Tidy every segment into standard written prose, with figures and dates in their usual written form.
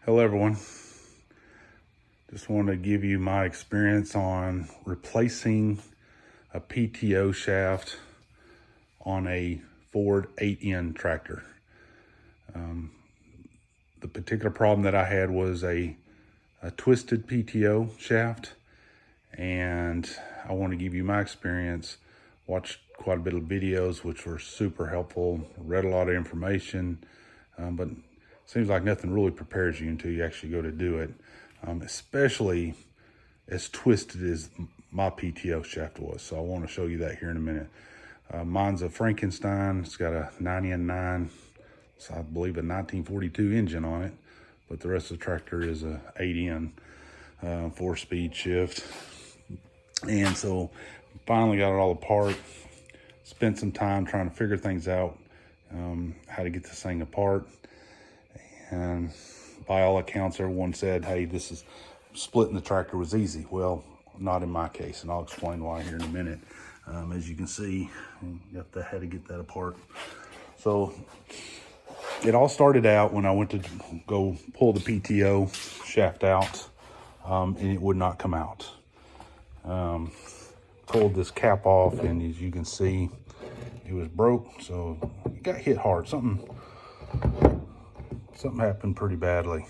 Hello everyone. Just want to give you my experience on replacing a PTO shaft on a Ford 8N tractor. The particular problem that I had was a twisted PTO shaft, and I want to give you my experience. Watched quite a bit of videos which were super helpful, read a lot of information, but it seems like nothing really prepares you until you actually go to do it, especially as twisted as my PTO shaft was. So I want to show you that here in a minute. Mine's a Frankenstein. It's got a 90N9, so I believe a 1942 engine on it, but the rest of the tractor is a 8N, 4-speed shift. And so finally got it all apart. Spent some time trying to figure things out, how to get this thing apart. And by all accounts, everyone said, hey, splitting the tractor was easy. Well, not in my case, and I'll explain why here in a minute. As you can see, you had to get that apart. So it all started out when I went to go pull the PTO shaft out, and it would not come out. Pulled this cap off, and as you can see, it was broke, so it got hit hard. Something happened pretty badly.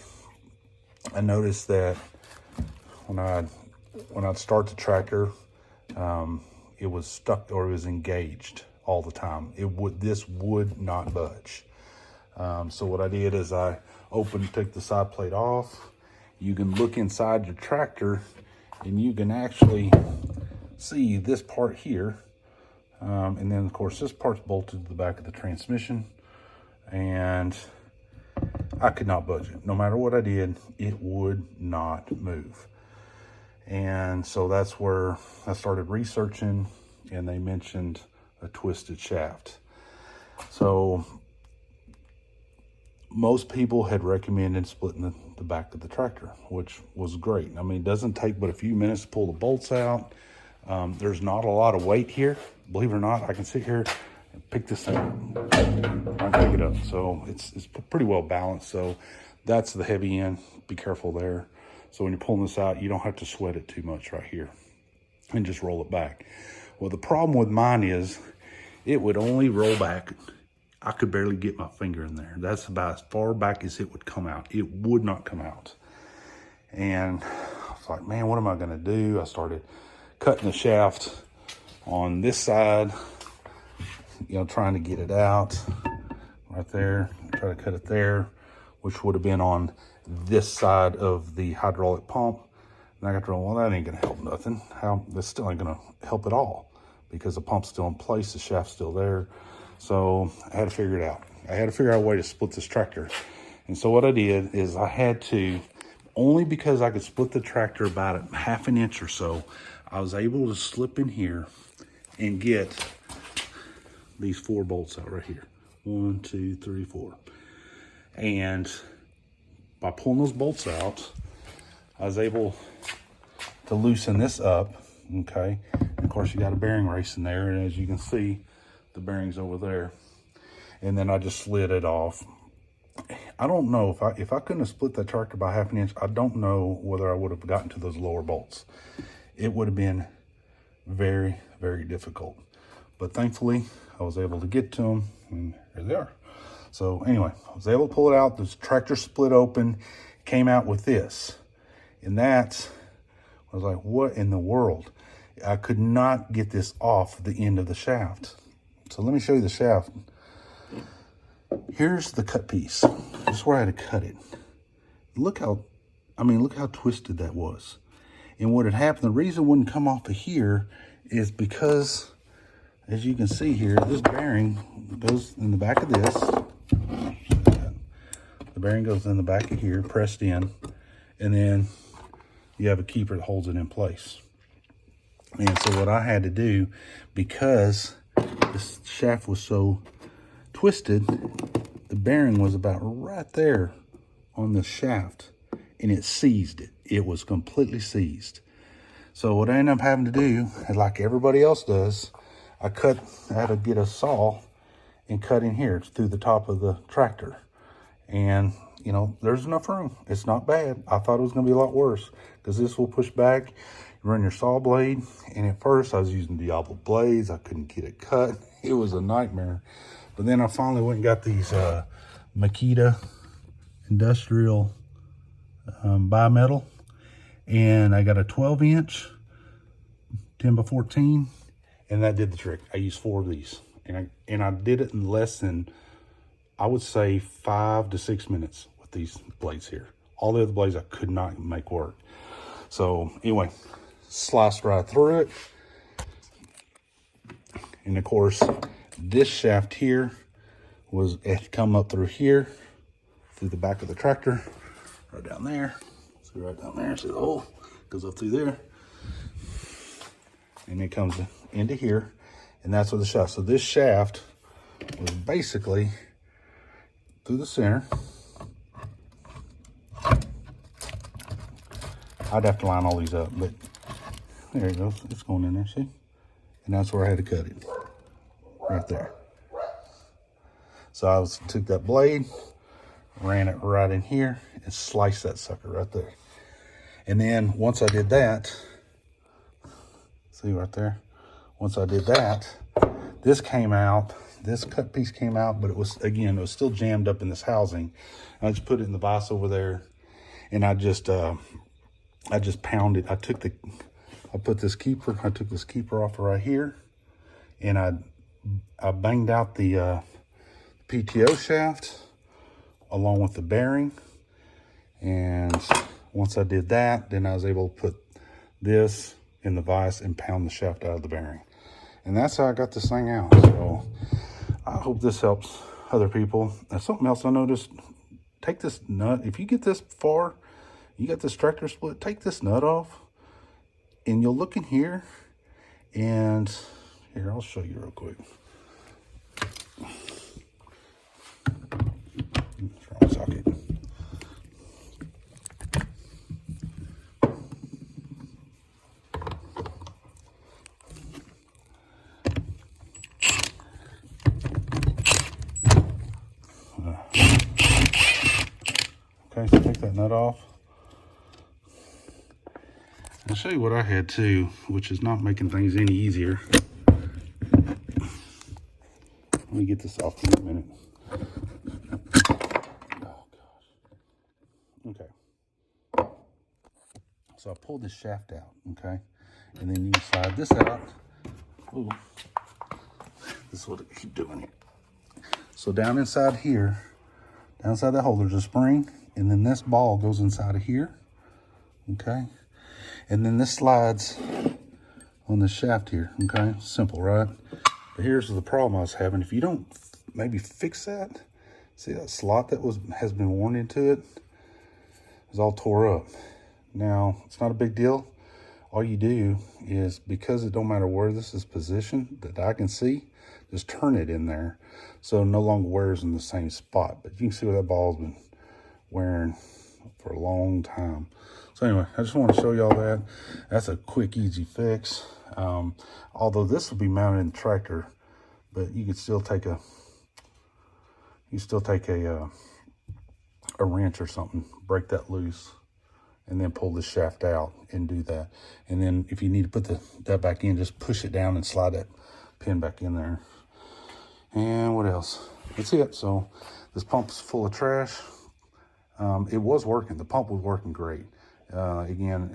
I noticed that when I'd start the tractor, it was stuck, or it was engaged all the time. This would not budge. So what I did is I took the side plate off. You can look inside your tractor, and you can actually see this part here. And then of course this part's bolted to the back of the transmission, and I could not budge it. No matter what I did, it would not move. And so that's where I started researching, and they mentioned a twisted shaft. So most people had recommended splitting the back of the tractor, which was great. I mean, it doesn't take but a few minutes to pull the bolts out. There's not a lot of weight here. Believe it or not, I can sit here and pick this thing up and pick it up. So it's pretty well balanced. So that's the heavy end. Be careful there. So when you're pulling this out, you don't have to sweat it too much right here, and just roll it back. Well, the problem with mine is it would only roll back. I could barely get my finger in there. That's about as far back as it would come out. It would not come out. And I was like, man, what am I gonna do? I started cutting the shaft on this side, trying to get it out right there. Try to cut it there, which would have been on this side of the hydraulic pump. And I got to, well, that ain't gonna help nothing. That still ain't gonna help at all, because the pump's still in place, the shaft's still there. So I had to figure it out. I had to figure out a way to split this tractor. And so what I did is I had to, only because I could split the tractor about a half an inch or so, I was able to slip in here and get these 4 bolts out right here. 1, 2, 3, 4. And by pulling those bolts out, I was able to loosen this up, okay? And of course, you got a bearing race in there, and as you can see, the bearing's over there. And then I just slid it off. I don't know if I couldn't have split that tractor by half an inch, I don't know whether I would have gotten to those lower bolts. It would have been very, very difficult. But thankfully, I was able to get to them, and here they are. So anyway, I was able to pull it out. This tractor split open, came out with this. And that, I was like, what in the world? I could not get this off the end of the shaft. So let me show you the shaft. Here's the cut piece. This is where I had to cut it. Look how twisted that was. And what had happened, the reason it wouldn't come off of here is because, as you can see here, this bearing goes in the back of this. The bearing goes in the back of here, pressed in, and then you have a keeper that holds it in place. And so what I had to do, because this shaft was so twisted, the bearing was about right there on the shaft, and it seized it. It was completely seized. So what I ended up having to do, like everybody else does, I had to get a saw and cut in here through the top of the tractor. And you know, there's enough room. It's not bad. I thought it was going to be a lot worse because this will push back. You run your saw blade, and at first I was using Diablo blades. I couldn't get it cut. It was a nightmare. But then I finally went and got these Makita industrial bimetal, and I got a 12-inch 10x14, and that did the trick. I used 4 of these, and I did it in less than, I would say, 5 to 6 minutes with these blades here. All the other blades I could not make work. So anyway, sliced right through it. And of course, this shaft here had come up through here, through the back of the tractor, right down there. See right down there, see the hole? Goes up through there. And it comes into here, and that's where the shaft. So this shaft was basically through the center. I'd have to line all these up, but there it goes. It's going in there, see? And that's where I had to cut it, right there. So I took that blade, ran it right in here, and sliced that sucker right there. And then once I did that, see right there? Once I did that, this came out, this cut piece came out, but it was still jammed up in this housing. I just put it in the vise over there, and I just pounded. I took this keeper off right here, and I banged out the PTO shaft along with the bearing. And once I did that, then I was able to put this in the vise and pound the shaft out of the bearing. And that's how I got this thing out. So I hope this helps other people. And something else I noticed, take this nut. If you get this far, you got this tractor split, take this nut off, and you'll look in here, and here, I'll show you real quick. Wrong socket. Okay, so take that nut off. I'll show you what I had too, which is not making things any easier. Let me get this off in a minute. Oh gosh. Okay. So I pulled this shaft out, okay? And then you slide this out. Ooh. This is what I keep doing here. So down inside here, down inside that hole, there's a spring, and then this ball goes inside of here, okay? And then this slides on the shaft here, okay? Simple, right? But here's the problem I was having. If you don't maybe fix that, see that slot that has been worn into it is all tore up. Now, it's not a big deal. All you do is, because it don't matter where this is positioned that I can see, just turn it in there so it no longer wears in the same spot. But you can see where that ball's been wearing for a long time. So anyway, I just want to show y'all that. That's a quick, easy fix. Although this will be mounted in the tractor, but you could still take a wrench or something, break that loose, and then pull the shaft out and do that. And then if you need to put that back in, just push it down and slide that pin back in there. And what else? That's it. So this pump is full of trash. It was working. The pump was working great. Again,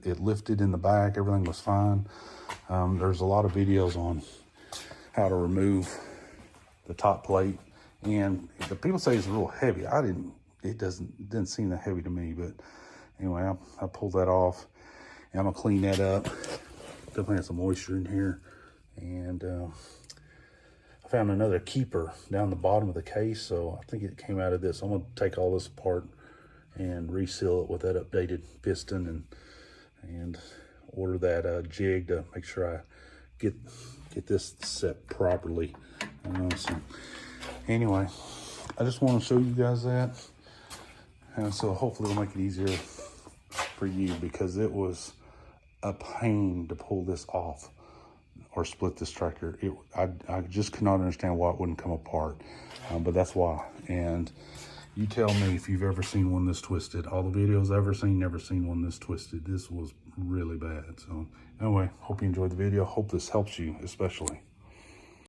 it lifted in the back. Everything was fine. There's a lot of videos on how to remove the top plate. And the people say it's real heavy. It didn't seem that heavy to me. But anyway, I pulled that off. And I'm going to clean that up. Definitely has some moisture in here. And I found another keeper down the bottom of the case. So I think it came out of this. I'm going to take all this apart and reseal it with that updated piston and order that jig to make sure I get this set properly. So anyway, I just want to show you guys that, and so hopefully it'll make it easier for you, because it was a pain to pull this off or split this tractor. I just could not understand why it wouldn't come apart, but that's why. And You tell me if you've ever seen one this twisted. All the videos I've ever seen, never seen one this twisted. This was really bad. So anyway, hope you enjoyed the video. Hope this helps you especially.